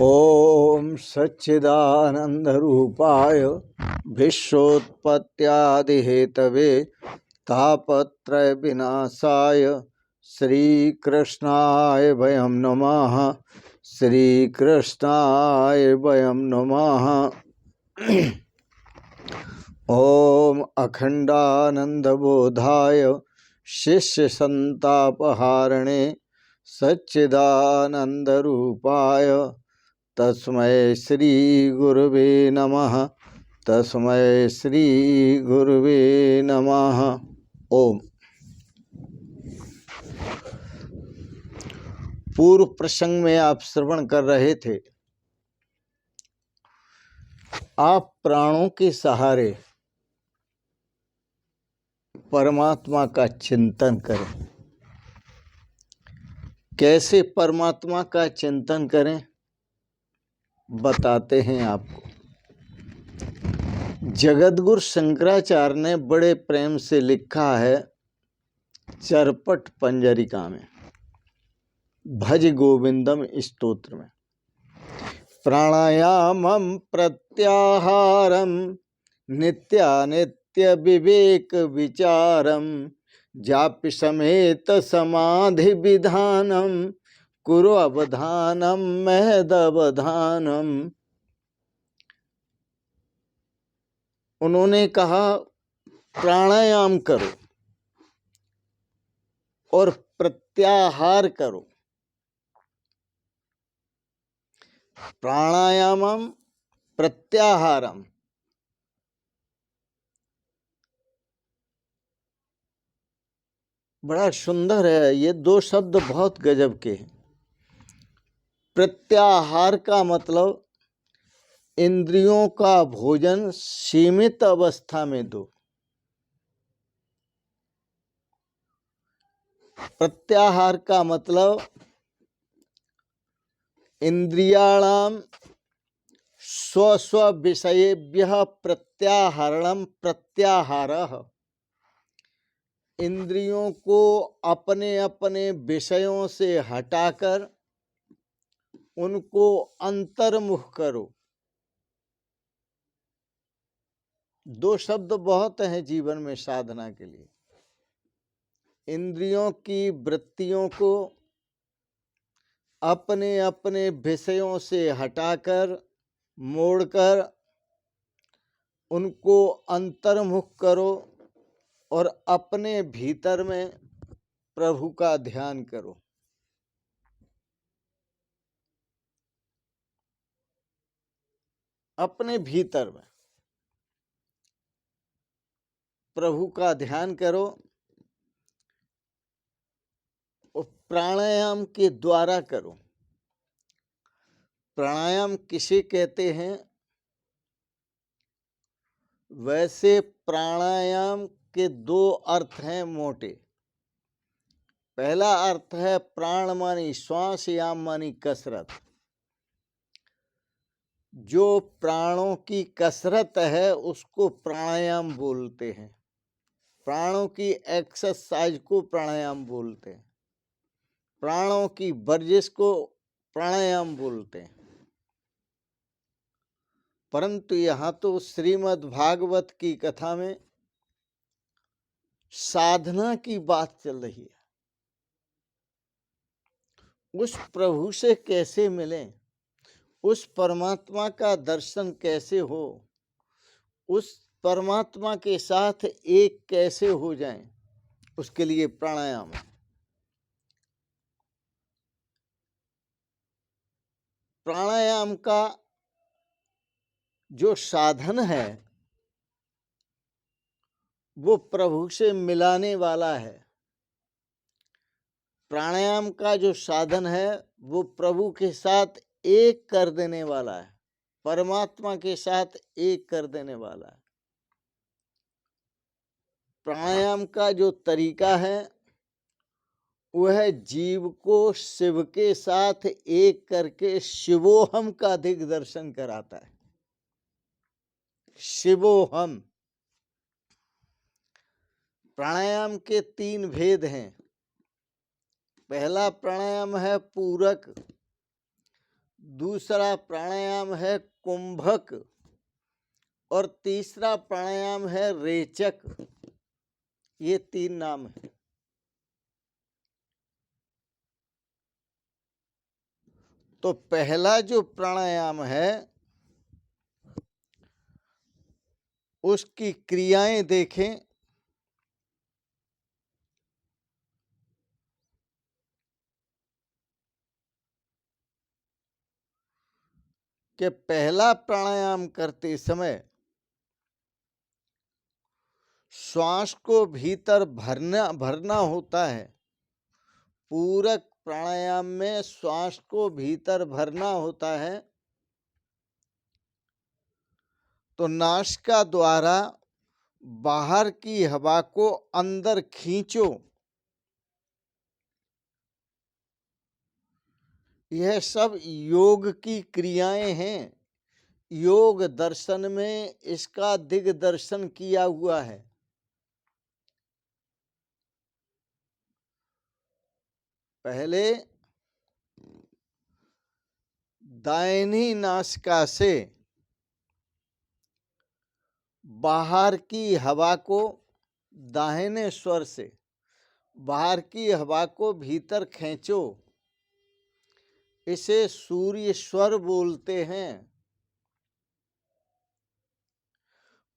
ओम सच्चिदानंद रूपाय विश्वोत्पत्त्यादिहेतवे तापत्रय विनाशाय श्रीकृष्णाय वयं नमः। श्रीकृष्णाय वयं नमः। ओम अखंडानंदबोधाय शिष्यसंतापहारिणे सच्चिदानंद रूपाय तस्मै श्री गुरुवे नमः। तस्मै श्री गुरुवे नमः। ओम। पूर्व प्रसंग में आप श्रवण कर रहे थे, आप प्राणों के सहारे परमात्मा का चिंतन करें। कैसे परमात्मा का चिंतन करें बताते हैं आपको। जगतगुरु शंकराचार्य ने बड़े प्रेम से लिखा है चरपट पंजरिका में, भज गोविंदम स्तोत्र में, प्राणायामं प्रत्याहारं नित्यानित्य विवेक विचारं जाप्य समेत समाधि विधानम कुरु अवधानम महदवधानम। उन्होंने कहा प्राणायाम करो और प्रत्याहार करो। प्राणायामम प्रत्याहारम, बड़ा सुंदर है। ये दो शब्द बहुत गजब के हैं। प्रत्याहार का मतलब इंद्रियों का भोजन सीमित अवस्था में दो। प्रत्याहार का मतलब इंद्रियाणाम स्व स्व विषयेभ्यः प्रत्याहरणम प्रत्याहारः। इंद्रियों को अपने अपने विषयों से हटाकर उनको अंतर्मुख करो। दो शब्द बहुत हैं जीवन में साधना के लिए। इंद्रियों की वृत्तियों को अपने अपने विषयों से हटाकर मोड़कर उनको अंतर्मुख करो और अपने भीतर में प्रभु का ध्यान करो। अपने भीतर में प्रभु का ध्यान करो और प्राणायाम के द्वारा करो। प्राणायाम किसे कहते हैं? वैसे प्राणायाम के दो अर्थ हैं मोटे। पहला अर्थ है प्राण मानी श्वास, याम मानी कसरत। जो प्राणों की कसरत है उसको प्राणायाम बोलते हैं। प्राणों की एक्सरसाइज को प्राणायाम बोलते हैं। प्राणों की वर्जिश को प्राणायाम बोलते हैं। परंतु यहाँ तो श्रीमद् भागवत की कथा में साधना की बात चल रही है। उस प्रभु से कैसे मिलें, उस परमात्मा का दर्शन कैसे हो, उस परमात्मा के साथ एक कैसे हो जाएं, उसके लिए प्राणायाम है। प्राणायाम का जो साधन है वो प्रभु से मिलाने वाला है। प्राणायाम का जो साधन है वो प्रभु के साथ एक कर देने वाला है, परमात्मा के साथ एक कर देने वाला है। प्राणायाम का जो तरीका है वह जीव को शिव के साथ एक करके शिवोहम का अधिक दर्शन कराता है। शिवोहम। प्राणायाम के तीन भेद हैं। पहला प्राणायाम है पूरक, दूसरा प्राणायाम है कुंभक और तीसरा प्राणायाम है रेचक। ये 3 नाम है। तो पहला जो प्राणायाम है उसकी क्रियाएं देखें। कि पहला प्राणायाम करते समय श्वास को भीतर भरना होता है। पूरक प्राणायाम में श्वास को भीतर भरना होता है। तो नासिका द्वारा बाहर की हवा को अंदर खींचो। यह सब योग की क्रियाएं हैं। योग दर्शन में इसका दिग्दर्शन किया हुआ है। पहले दाहिनी नासिका से बाहर की हवा को, दाहिने स्वर से बाहर की हवा को भीतर खींचो। इसे सूर्य स्वर बोलते हैं।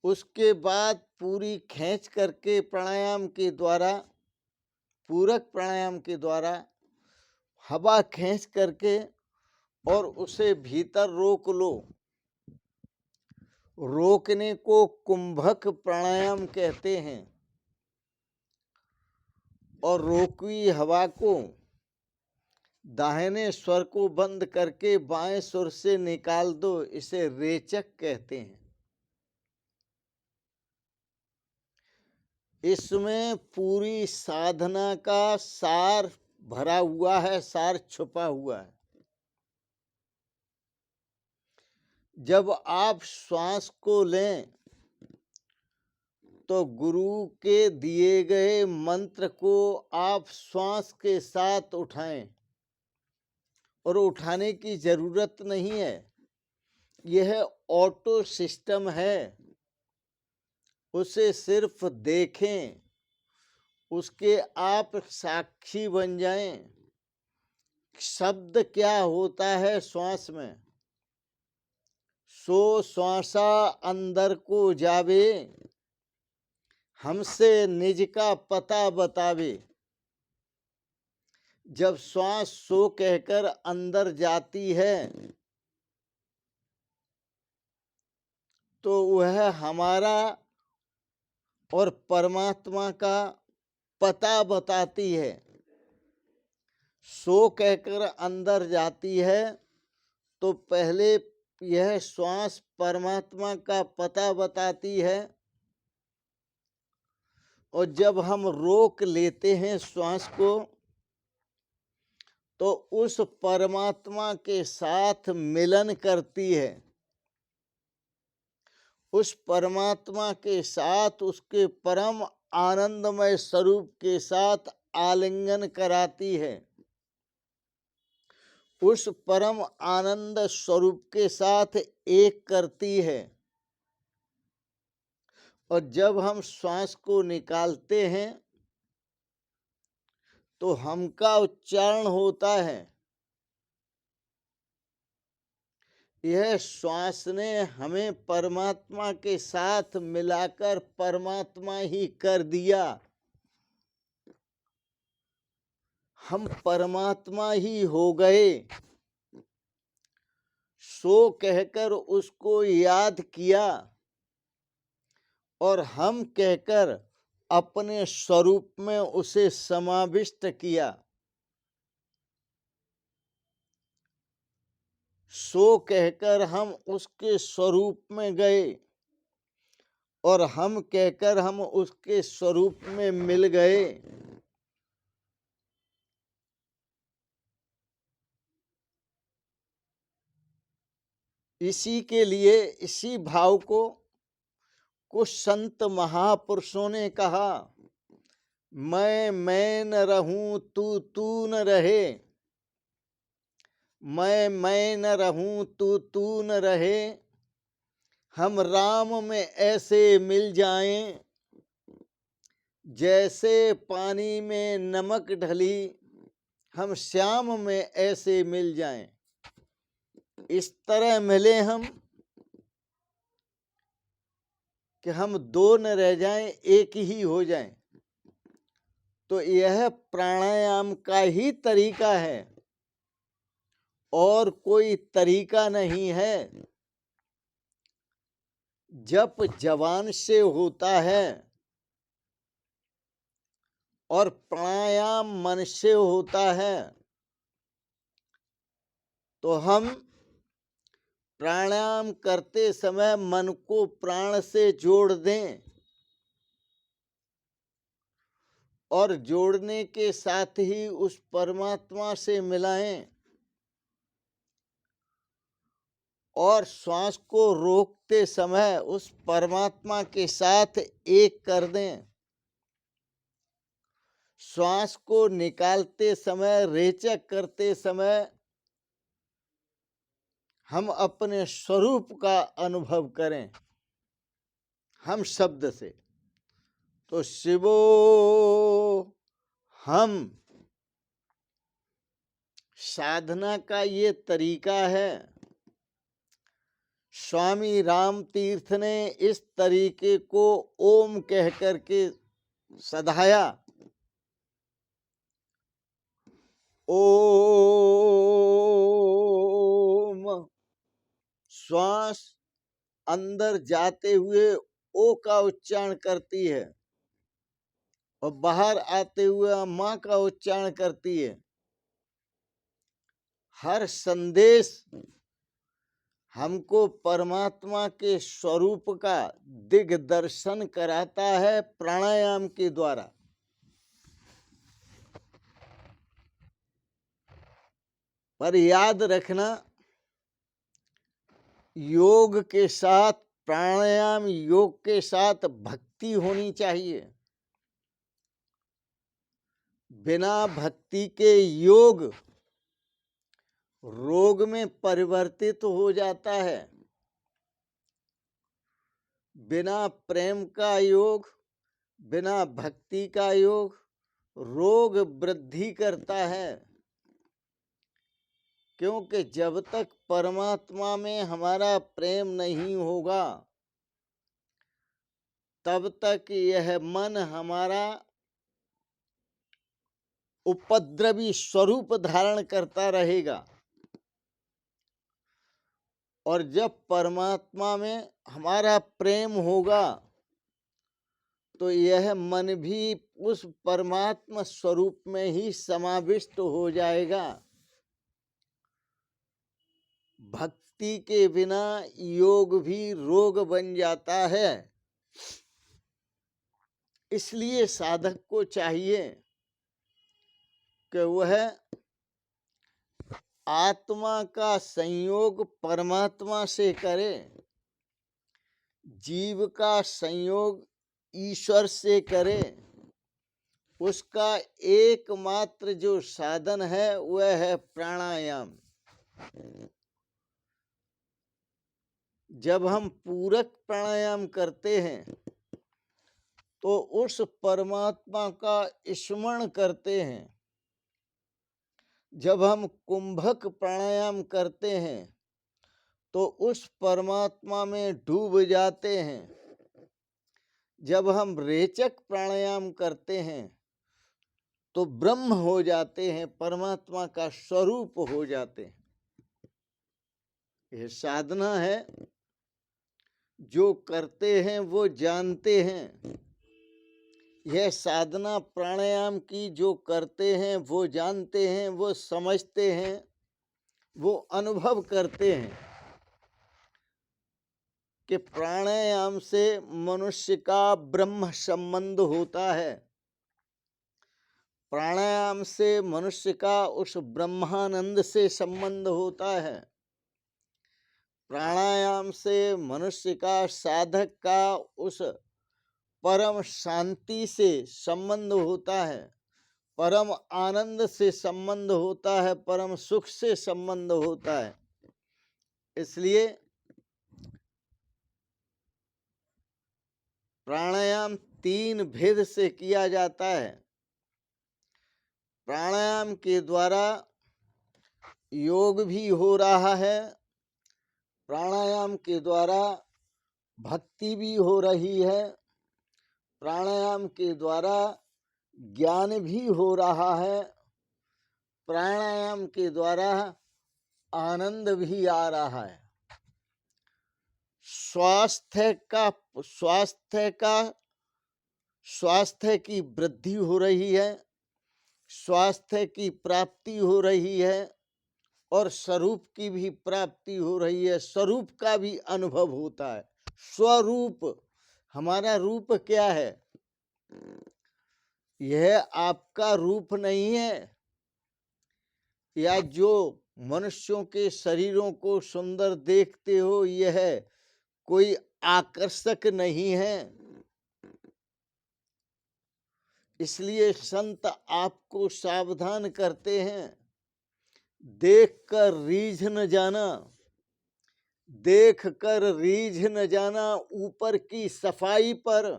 उसके बाद पूरी खींच करके प्राणायाम के द्वारा, पूरक प्राणायाम के द्वारा हवा खींच करके और उसे भीतर रोक लो। रोकने को कुंभक प्राणायाम कहते हैं। और रोकी हवा को दाहिने स्वर को बंद करके बाएं स्वर से निकाल दो। इसे रेचक कहते हैं। इसमें पूरी साधना का सार भरा हुआ है, सार छुपा हुआ है। जब आप श्वास को लें तो गुरु के दिए गए मंत्र को आप श्वास के साथ उठाएं। और उठाने की जरूरत नहीं है, यह ऑटो सिस्टम है। उसे सिर्फ देखें, उसके आप साक्षी बन जाएं। शब्द क्या होता है श्वास में? सो श्वासा अंदर को जावे, हमसे निज का पता बतावे। जब श्वास सो कहकर अंदर जाती है तो वह हमारा और परमात्मा का पता बताती है। सो कहकर अंदर जाती है तो पहले यह श्वास परमात्मा का पता बताती है। और जब हम रोक लेते हैं श्वास को तो उस परमात्मा के साथ मिलन करती है। उस परमात्मा के साथ, उसके परम आनंदमय स्वरूप के साथ आलिंगन कराती है। उस परम आनंद स्वरूप के साथ एक करती है। और जब हम श्वास को निकालते हैं तो हम का उच्चारण होता है। यह श्वास ने हमें परमात्मा के साथ मिलाकर परमात्मा ही कर दिया। हम परमात्मा ही हो गए। सो कहकर उसको याद किया और हम कहकर अपने स्वरूप में उसे समाविष्ट किया। सो कहकर हम उसके स्वरूप में गए और हम कहकर हम उसके स्वरूप में मिल गए। इसी के लिए, इसी भाव को कुछ संत महापुरुषों ने कहा, मैं न रहूं तू तू न रहे। मैं न रहूं तू न रहे, हम राम में ऐसे मिल जाएं, जैसे पानी में नमक ढली हम श्याम में ऐसे मिल जाएं। इस तरह मिले हम कि हम दो न रह जाएं, एक ही हो जाएं। तो यह प्राणायाम का ही तरीका है और कोई तरीका नहीं है। जप जबान से होता है और प्राणायाम मन से होता है। तो हम प्राणायाम करते समय मन को प्राण से जोड़ दें और जोड़ने के साथ ही उस परमात्मा से मिलाएं और श्वास को रोकते समय उस परमात्मा के साथ एक कर दें। श्वास को निकालते समय, रेचक करते समय हम अपने स्वरूप का अनुभव करें, हम शब्द से। तो शिवो हम, साधना का ये तरीका है। स्वामी राम तीर्थ ने इस तरीके को ओम कह करके सधाया। ओम, श्वास अंदर जाते हुए ओ का उच्चारण करती है और बाहर आते हुए माँ का उच्चारण करती है। हर संदेश हमको परमात्मा के स्वरूप का दिग्दर्शन कराता है प्राणायाम के द्वारा। पर याद रखना, योग के साथ, प्राणायाम योग के साथ भक्ति होनी चाहिए। बिना भक्ति के योग रोग में परिवर्तित हो जाता है। बिना प्रेम का योग, बिना भक्ति का योग रोग वृद्धि करता है। क्योंकि जब तक परमात्मा में हमारा प्रेम नहीं होगा तब तक यह मन हमारा उपद्रवी स्वरूप धारण करता रहेगा। और जब परमात्मा में हमारा प्रेम होगा तो यह मन भी उस परमात्मा स्वरूप में ही समाविष्ट हो जाएगा। भक्ति के बिना योग भी रोग बन जाता है। इसलिए साधक को चाहिए कि वह आत्मा का संयोग परमात्मा से करे, जीव का संयोग ईश्वर से करे। उसका एकमात्र जो साधन है वह है प्राणायाम। जब हम पूरक प्राणायाम करते हैं तो उस परमात्मा का स्मरण करते हैं। जब हम कुंभक प्राणायाम करते हैं तो उस परमात्मा में डूब जाते हैं। जब हम रेचक प्राणायाम करते हैं तो ब्रह्म हो जाते हैं, परमात्मा का स्वरूप हो जाते हैं। यह साधना है, जो करते हैं वो जानते हैं। यह साधना प्राणायाम की जो करते हैं वो जानते हैं, वो समझते हैं, वो अनुभव करते हैं कि प्राणायाम से मनुष्य का ब्रह्म संबंध होता है। प्राणायाम से मनुष्य का उस ब्रह्मानंद से संबंध होता है। प्राणायाम से मनुष्य का, साधक का उस परम शांति से संबंध होता है। परम आनंद से संबंध होता है, परम सुख से संबंध होता है। इसलिए प्राणायाम 3 भेद से किया जाता है। प्राणायाम के द्वारा योग भी हो रहा है, प्राणायाम के द्वारा भक्ति भी हो रही है, प्राणायाम के द्वारा ज्ञान भी हो रहा है, प्राणायाम के द्वारा आनंद भी आ रहा है। स्वास्थ्य की वृद्धि हो रही है, स्वास्थ्य की प्राप्ति हो रही है और स्वरूप की भी प्राप्ति हो रही है, स्वरूप का भी अनुभव होता है। स्वरूप, हमारा रूप क्या है? यह आपका रूप नहीं है, या जो मनुष्यों के शरीरों को सुंदर देखते हो, यह कोई आकर्षक नहीं है। इसलिए संत आपको सावधान करते हैं, देख कर रीझ न जाना, देख कर रीझ न जाना ऊपर की सफाई पर,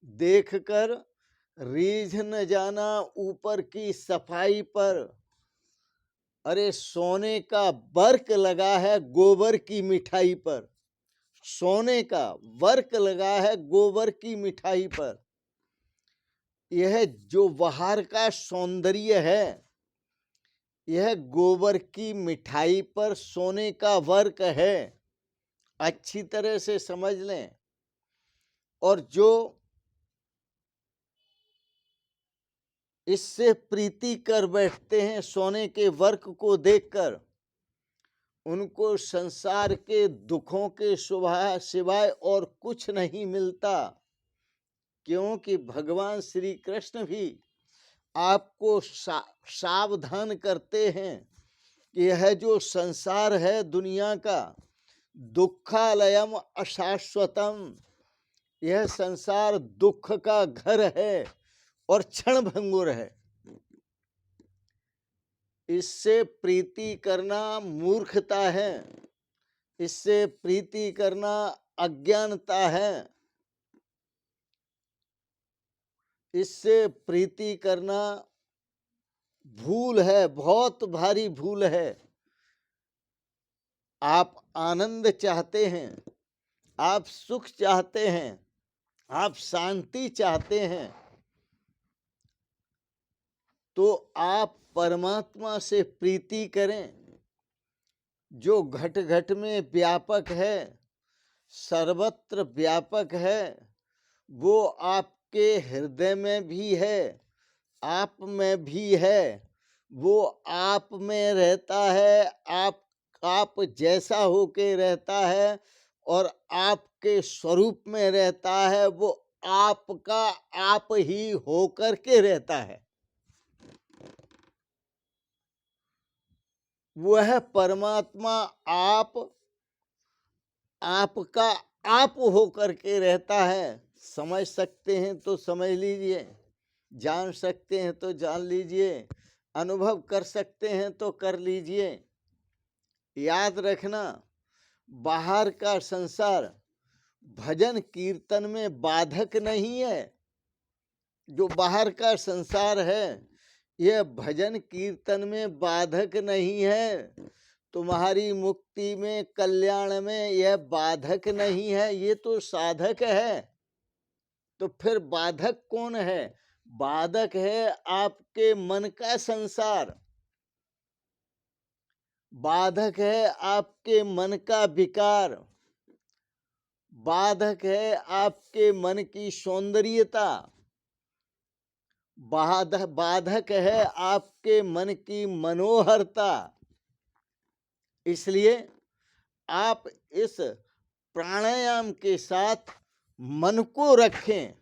देख कर रीझ न जाना ऊपर की सफाई पर। अरे सोने का वर्क लगा है गोबर की मिठाई पर, सोने का वर्क लगा है गोबर की मिठाई पर। यह जो बाहर का सौंदर्य है, यह गोबर की मिठाई पर सोने का वर्क है, अच्छी तरह से समझ लें। और जो इससे प्रीति कर बैठते हैं सोने के वर्क को देखकर, उनको संसार के दुखों के सिवाय और कुछ नहीं मिलता। क्योंकि भगवान श्री कृष्ण भी आपको सावधान करते हैं कि यह जो संसार है दुनिया का, दुखालयम अशाश्वतम, यह संसार दुख का घर है और क्षण भंगुर है। इससे प्रीति करना मूर्खता है, इससे प्रीति करना अज्ञानता है, इससे प्रीति करना भूल है, बहुत भारी भूल है। आप आनंद चाहते हैं, आप सुख चाहते हैं, आप शांति चाहते हैं, तो आप परमात्मा से प्रीति करें, जो घट घट में व्यापक है, सर्वत्र व्यापक है। वो आपके हृदय में भी है, आप में भी है, वो आप में रहता है, आप जैसा होके रहता है और आपके स्वरूप में रहता है। वो आपका आप ही होकर के रहता है। वह परमात्मा आपका आप होकर के रहता है। समझ सकते हैं तो समझ लीजिए, जान सकते हैं तो जान लीजिए, अनुभव कर सकते हैं तो कर लीजिए। याद रखना, बाहर का संसार भजन कीर्तन में बाधक नहीं है। जो बाहर का संसार है, यह भजन कीर्तन में बाधक नहीं है। तुम्हारी मुक्ति में, कल्याण में यह बाधक नहीं है, ये तो साधक है। तो फिर बाधक कौन है? बाधक है आपके मन का संसार, बाधक है आपके मन का विकार, बाधक है आपके मन की सौंदर्यता, बाधक है आपके मन की मनोहरता। इसलिए आप इस प्राणायाम के साथ मन को रखें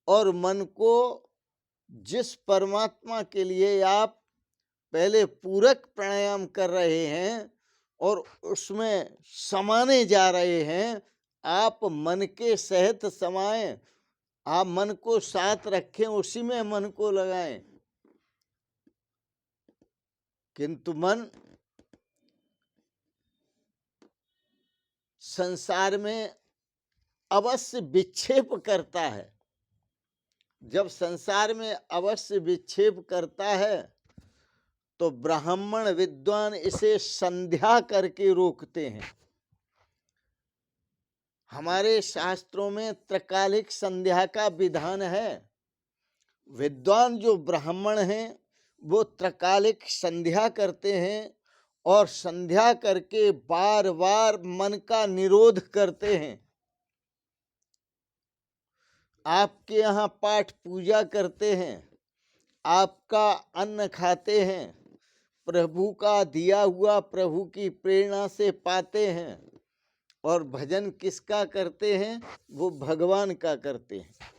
और मन को जिस परमात्मा के लिए आप पहले पूरक प्राणायाम कर रहे हैं और उसमें समाने जा रहे हैं, आप मन के सहित समाएं आप मन को साथ रखें, उसी में मन को लगाएं। किंतु मन संसार में अवश्य विक्षेप करता है। जब संसार में अवश्य विक्षेप करता है तो ब्राह्मण विद्वान इसे संध्या करके रोकते हैं। हमारे शास्त्रों में त्रकालिक संध्या का विधान है। विद्वान जो ब्राह्मण हैं वो त्रकालिक संध्या करते हैं और संध्या करके बार बार मन का निरोध करते हैं। आपके यहाँ पाठ पूजा करते हैं, आपका अन्न खाते हैं, प्रभु का दिया हुआ प्रभु की प्रेरणा से पाते हैं, और भजन किसका करते हैं? वो भगवान का करते हैं।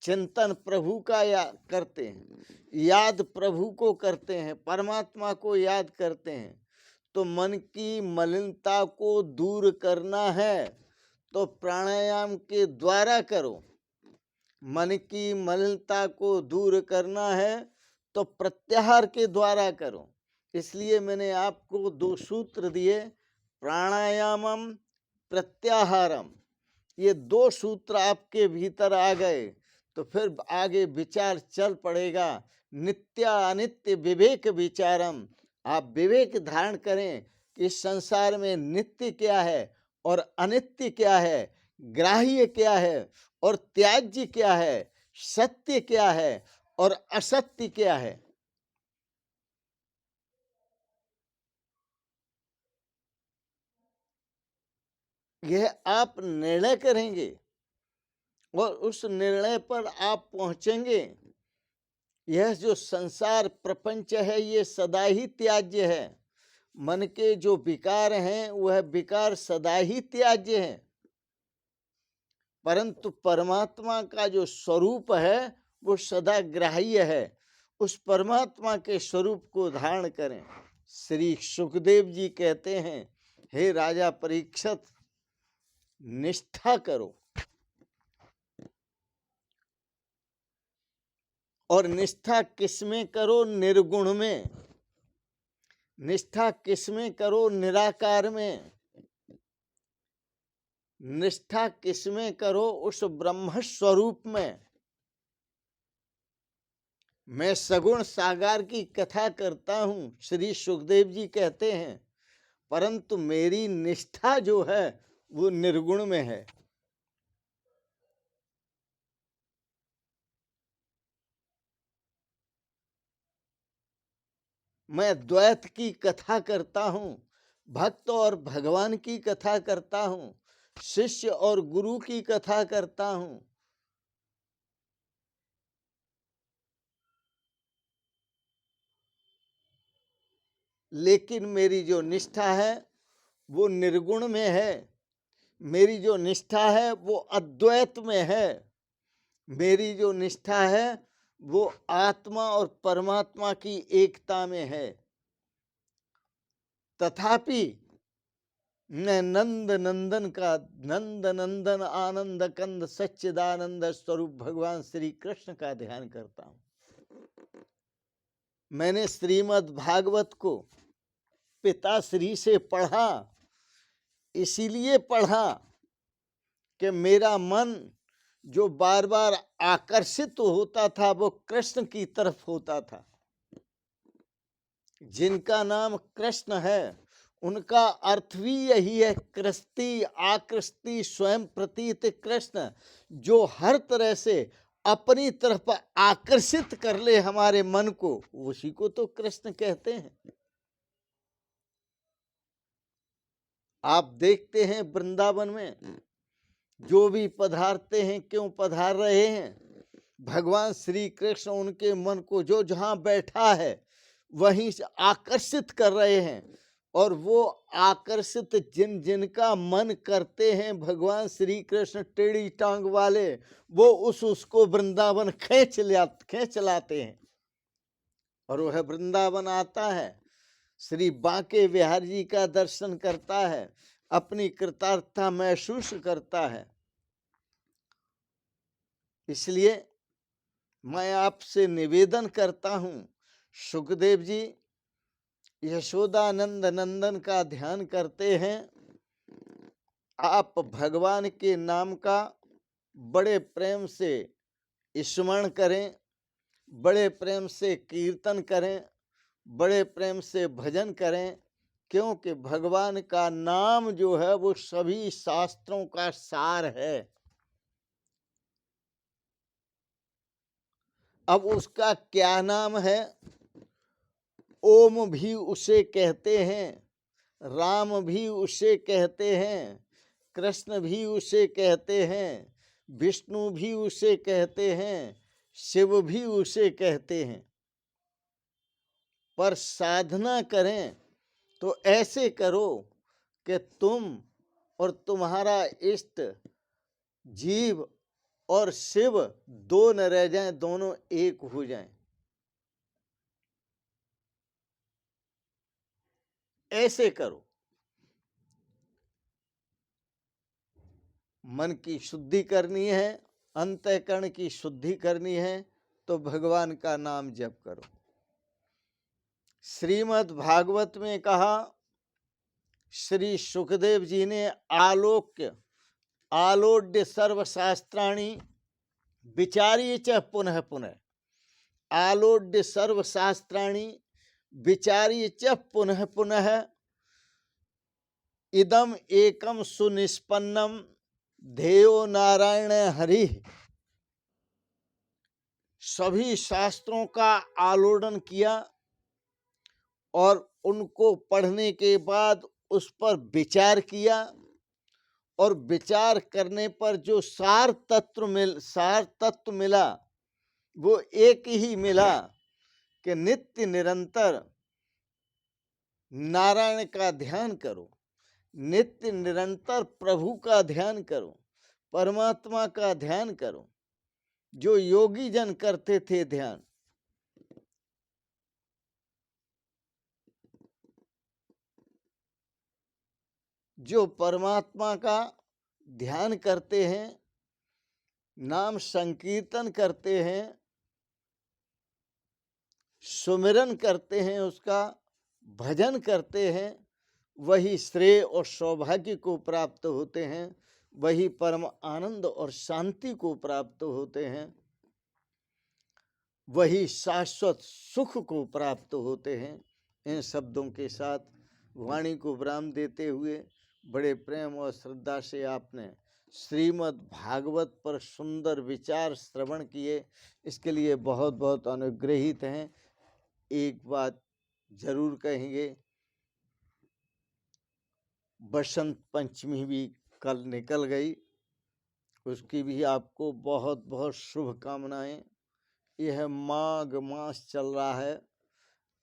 चिंतन प्रभु का करते हैं, याद प्रभु को करते हैं, परमात्मा को याद करते हैं। तो मन की मलिनता को दूर करना है तो प्राणायाम के द्वारा करो। मन की मलिनता को दूर करना है तो प्रत्याहार के द्वारा करो। इसलिए मैंने आपको 2 सूत्र दिए, प्राणायामम प्रत्याहारम। ये 2 सूत्र आपके भीतर आ गए तो फिर आगे विचार चल पड़ेगा। नित्य अनित्य विवेक विचारम। आप विवेक धारण करें कि इस संसार में नित्य क्या है और अनित्य क्या है, ग्राह्य क्या है और त्याज्य क्या है, सत्य क्या है और असत्य क्या है। यह आप निर्णय करेंगे और उस निर्णय पर आप पहुंचेंगे। यह जो संसार प्रपंच है ये सदा ही त्याज्य है। मन के जो विकार हैं वह विकार सदा ही त्याज्य हैं, परंतु परमात्मा का जो स्वरूप है वो सदा ग्राह्य है। उस परमात्मा के स्वरूप को धारण करें। श्री सुखदेव जी कहते हैं, हे राजा परीक्षित, निष्ठा करो। और निष्ठा किसमें करो? निर्गुण में। निष्ठा किसमें करो? निराकार में। निष्ठा किसमें करो? उस ब्रह्म स्वरूप में। मैं सगुण सागर की कथा करता हूं, श्री सुखदेव जी कहते हैं, परंतु मेरी निष्ठा जो है वो निर्गुण में है। मैं द्वैत की कथा करता हूं, भक्त और भगवान की कथा करता हूं, शिष्य और गुरु की कथा करता हूं। लेकिन मेरी जो निष्ठा है वो निर्गुण में है। मेरी जो निष्ठा है वो अद्वैत में है। मेरी जो निष्ठा है वो आत्मा और परमात्मा की एकता में है। तथापि मैं नंद नंदन का, नंद नंदन आनंद कंद सच्चिदानंद स्वरूप भगवान श्री कृष्ण का ध्यान करता हूं। मैंने श्रीमद् भागवत को पिताश्री से पढ़ा, इसीलिए पढ़ा कि मेरा मन जो बार बार आकर्षित होता था वो कृष्ण की तरफ होता था। जिनका नाम कृष्ण है उनका अर्थ भी यही है, कृष्टि आकृष्टि स्वयं प्रतीत कृष्ण, जो हर तरह से अपनी तरफ आकर्षित कर ले हमारे मन को, उसी को तो कृष्ण कहते हैं। आप देखते हैं वृंदावन में जो भी पधारते हैं, क्यों पधार रहे हैं? भगवान श्री कृष्ण उनके मन को जो जहां बैठा है वहीं से आकर्षित कर रहे हैं, और वो आकर्षित जिन जिनका मन करते हैं भगवान श्री कृष्ण टेढ़ी टांग वाले, वो उसको वृंदावन खींच लाते हैं। और वह वृंदावन आता है, श्री बांके बिहारी जी का दर्शन करता है, अपनी कृतार्थता महसूस करता है। इसलिए मैं आपसे निवेदन करता हूँ, सुखदेव जी यशोदानंद नंदन का ध्यान करते हैं, आप भगवान के नाम का बड़े प्रेम से स्मरण करें, बड़े प्रेम से कीर्तन करें, बड़े प्रेम से भजन करें, क्योंकि भगवान का नाम जो है वो सभी शास्त्रों का सार है। अब उसका क्या नाम है? ओम भी उसे कहते हैं, राम भी उसे कहते हैं, कृष्ण भी उसे कहते हैं, विष्णु भी उसे कहते हैं, शिव भी उसे कहते हैं। पर साधना करें तो ऐसे करो कि तुम और तुम्हारा इष्ट जीव और शिव दो न रह जाएं, दोनों एक हो जाएं। ऐसे करो। मन की शुद्धि करनी है, अंतःकरण की शुद्धि करनी है, तो भगवान का नाम जप करो। श्रीमद् भागवत में कहा, श्री सुखदेव जी ने आलोड्य सर्वशास्त्राणि विचार्य च पुनः पुनः, आलोड्य सर्वशास्त्राणि विचार्य च पुनः पुनः, इदम एकम सुनिष्पन्नम ध्येयो नारायण हरि। सभी शास्त्रों का आलोडन किया और उनको पढ़ने के बाद उस पर विचार किया, और विचार करने पर जो सार तत्व मिला वो एक ही मिला कि नित्य निरंतर नारायण का ध्यान करो, नित्य निरंतर प्रभु का ध्यान करो, परमात्मा का ध्यान करो, जो योगी जन करते थे ध्यान। जो परमात्मा का ध्यान करते हैं, नाम संकीर्तन करते हैं, सुमिरन करते हैं, उसका भजन करते हैं, वही श्रेय और सौभाग्य को प्राप्त होते हैं, वही परम आनंद और शांति को प्राप्त होते हैं, वही शाश्वत सुख को प्राप्त होते हैं। इन शब्दों के साथ वाणी को विराम देते हुए बड़े प्रेम और श्रद्धा से आपने श्रीमद् भागवत पर सुंदर विचार श्रवण किए, इसके लिए बहुत बहुत अनुग्रहित हैं। एक बात जरूर कहेंगे, बसंत पंचमी भी कल निकल गई, उसकी भी आपको बहुत बहुत शुभकामनाएं। यह माघ मास चल रहा है,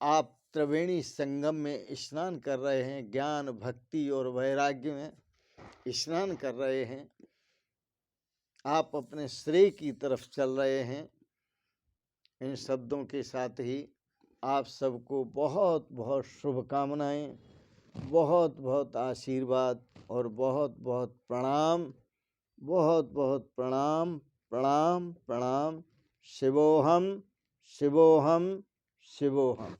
आप त्रिवेणी संगम में स्नान कर रहे हैं, ज्ञान भक्ति और वैराग्य में स्नान कर रहे हैं, आप अपने श्रेय की तरफ चल रहे हैं। इन शब्दों के साथ ही आप सबको बहुत बहुत शुभकामनाएं, बहुत बहुत आशीर्वाद और बहुत बहुत प्रणाम, बहुत बहुत प्रणाम प्रणाम प्रणाम। शिवोहम शिवोहम शिवोहम।